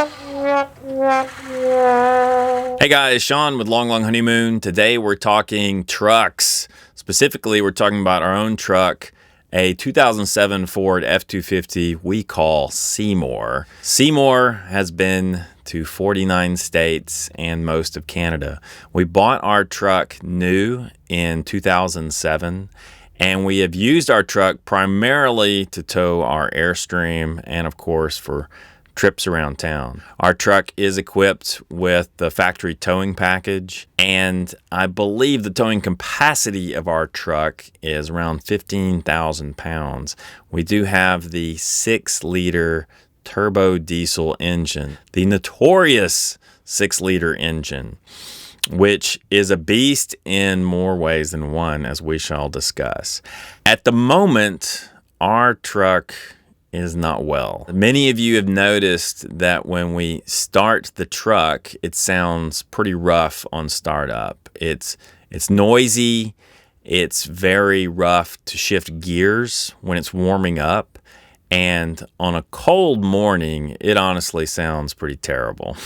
Hey guys, Sean with Long Honeymoon. Today we're talking trucks. Specifically, we're talking about our own truck, a 2007 Ford F250 we call Seymour. Seymour has been to 49 states and most of Canada. We bought our truck new in 2007, and we have used our truck primarily to tow our Airstream and, of course, for trips around town. Our truck is equipped with the factory towing package, and I believe the towing capacity of our truck is around 15,000 pounds. We do have the 6-liter turbo diesel engine, the notorious 6-liter engine, which is a beast in more ways than one, as we shall discuss. At the moment, our truck is not well. Many of you have noticed that when we start the truck, it sounds pretty rough on startup. It's noisy. It's very rough to shift gears when it's warming up. And on a cold morning, it honestly sounds pretty terrible.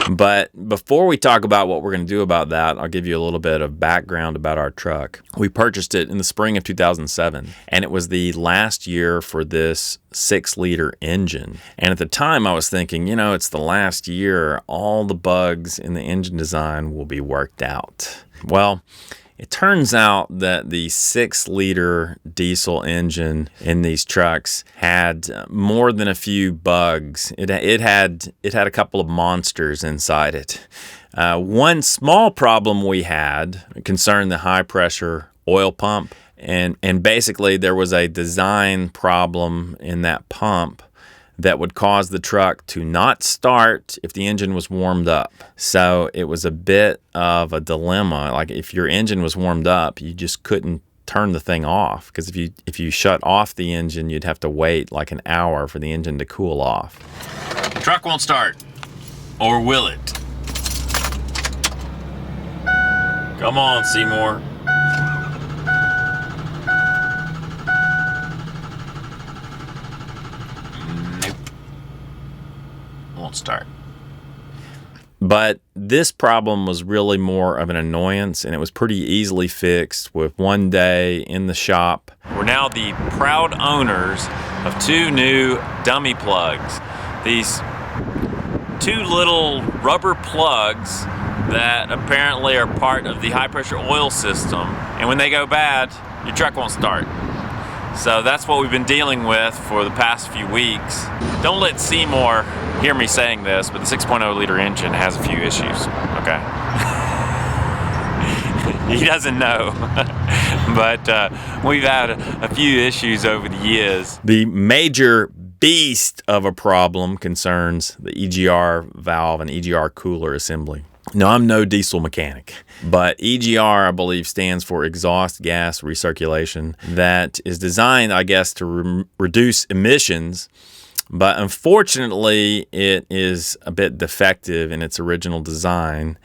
But before we talk about what we're going to do about that, I'll give you a little bit of background about our truck. We purchased it in the spring of 2007, and it was the last year for this 6-liter engine. And at the time, I was thinking, it's the last year. All the bugs in the engine design will be worked out. Well, it turns out that the 6-liter diesel engine in these trucks had more than a few bugs. It had a couple of monsters inside it. One small problem we had concerned the high-pressure oil pump, and basically there was a design problem in that pump that would cause the truck to not start if the engine was warmed up. So it was a bit of a dilemma. Like if your engine was warmed up, you just couldn't turn the thing off, because if you shut off the engine, you'd have to wait like an hour for the engine to cool off. The truck won't start. Or will it? Come on, Seymour. Won't start. But this problem was really more of an annoyance, and it was pretty easily fixed with one day in the shop. We're now the proud owners of 2 new dummy plugs. These 2 little rubber plugs that apparently are part of the high pressure oil system, and when they go bad, your truck won't start. So that's what we've been dealing with for the past few weeks. Don't let Seymour hear me saying this, but the 6.0 liter engine has a few issues, okay? He doesn't know, but we've had a few issues over the years. The major beast of a problem concerns the EGR valve and EGR cooler assembly. Now, I'm no diesel mechanic, but EGR, I believe, stands for exhaust gas recirculation. That is designed, I guess, to reduce emissions, but unfortunately, it is a bit defective in its original design,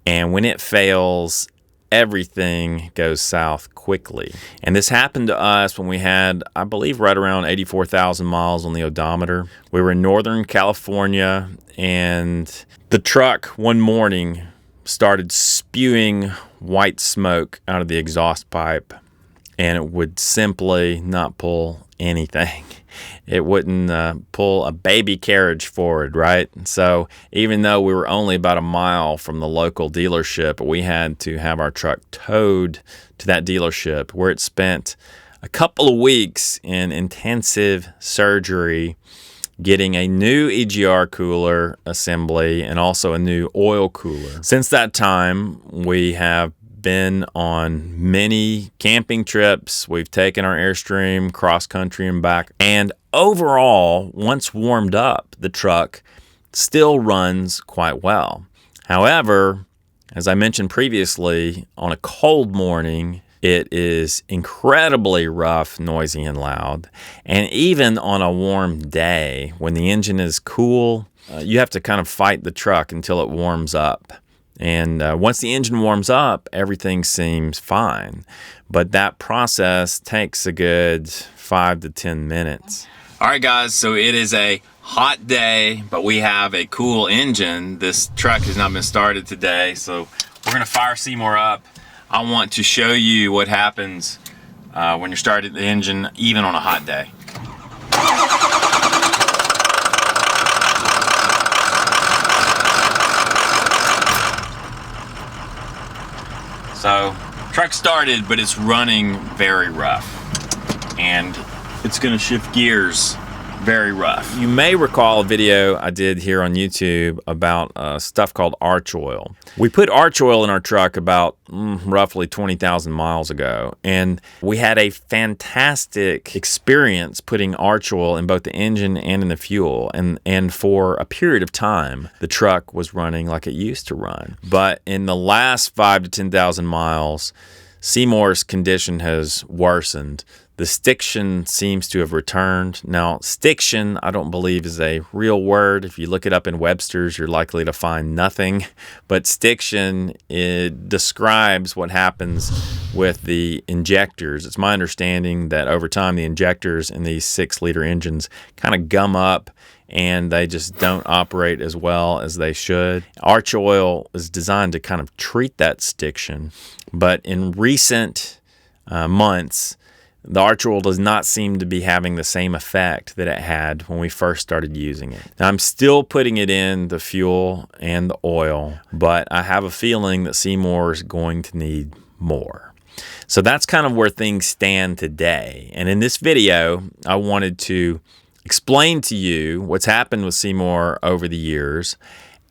and when it fails, everything goes south quickly. And this happened to us when we had, I believe, right around 84,000 miles on the odometer. We were in Northern California, and the truck one morning started spewing white smoke out of the exhaust pipe, and it would simply not pull anything. It wouldn't pull a baby carriage forward, right? So even though we were only about a mile from the local dealership, we had to have our truck towed to that dealership, where it spent a couple of weeks in intensive surgery getting a new EGR cooler assembly and also a new oil cooler. Since that time, we have been on many camping trips. We've taken our Airstream cross country and back. And overall, once warmed up, the truck still runs quite well. However, as I mentioned previously, on a cold morning, it is incredibly rough, noisy, and loud. And even on a warm day, when the engine is cool, you have to kind of fight the truck until it warms up. And once the engine warms up, everything seems fine. But that process takes a good 5 to 10 minutes. All right, guys, so it is a hot day, but we have a cool engine. This truck has not been started today, so we're gonna fire Seymour up. I want to show you what happens when you're starting the engine, even on a hot day. So, truck started, but it's running very rough. And it's gonna shift gears very rough. You may recall a video I did here on YouTube about stuff called arch oil. We put arch oil in our truck about roughly 20,000 miles ago, and we had a fantastic experience putting arch oil in both the engine and in the fuel, and for a period of time the truck was running like it used to run. But in the last 5 to 10,000 miles, Seymour's condition has worsened. The stiction seems to have returned. Now, stiction, I don't believe is a real word. If you look it up in Webster's, you're likely to find nothing. But stiction, it describes what happens with the injectors. It's my understanding that over time, the injectors in these 6-liter engines kind of gum up and they just don't operate as well as they should. Arch oil is designed to kind of treat that stiction. But in recent months, the arch oil does not seem to be having the same effect that it had when we first started using it. Now, I'm still putting it in the fuel and the oil, but I have a feeling that Seymour is going to need more. So that's kind of where things stand today. And in this video, I wanted to explain to you what's happened with Seymour over the years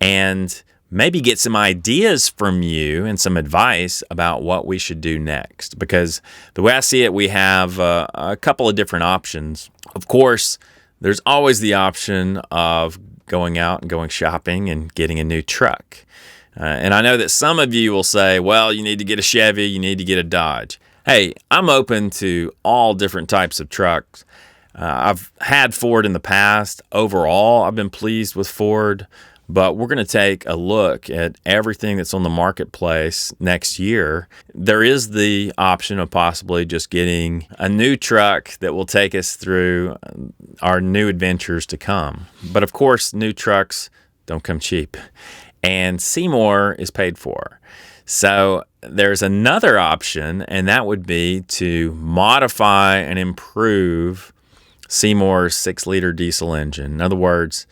and maybe get some ideas from you and some advice about what we should do next. Because the way I see it, we have a couple of different options. Of course, there's always the option of going out and going shopping and getting a new truck. And I know that some of you will say, well, you need to get a Chevy, you need to get a Dodge. Hey, I'm open to all different types of trucks. I've had Ford in the past. Overall, I've been pleased with Ford. But we're going to take a look at everything that's on the marketplace next year. There is the option of possibly just getting a new truck that will take us through our new adventures to come. But of course, new trucks don't come cheap. And Seymour is paid for. So there's another option, and that would be to modify and improve Seymour's 6-liter diesel engine. In other words,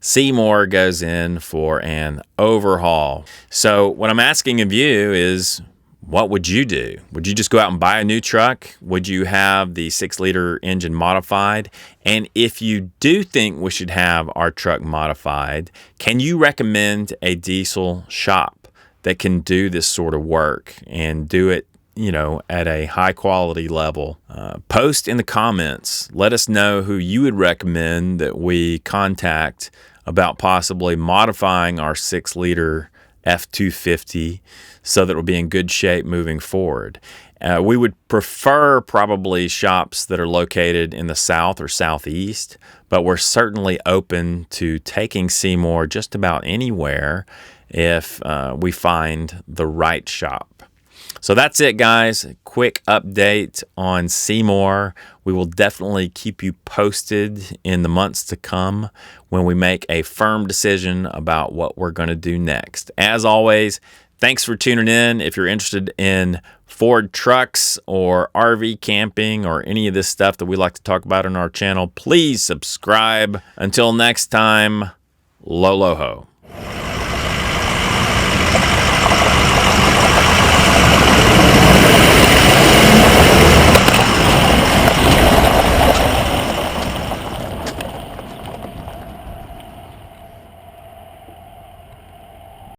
Seymour goes in for an overhaul. So what I'm asking of you is, what would you do? Would you just go out and buy a new truck? Would you have the 6-liter engine modified? And if you do think we should have our truck modified, can you recommend a diesel shop that can do this sort of work and do it, you know, at a high quality level? Post in the comments. Let us know who you would recommend that we contact about possibly modifying our 6-liter F250 so that it will be in good shape moving forward. We would prefer probably shops that are located in the south or southeast, but we're certainly open to taking Seymour just about anywhere if we find the right shop. So that's it, guys. Quick update on Seymour. We will definitely keep you posted in the months to come when we make a firm decision about what we're going to do next. As always, thanks for tuning in. If you're interested in Ford trucks or RV camping or any of this stuff that we like to talk about on our channel, please subscribe. Until next time, lo ho.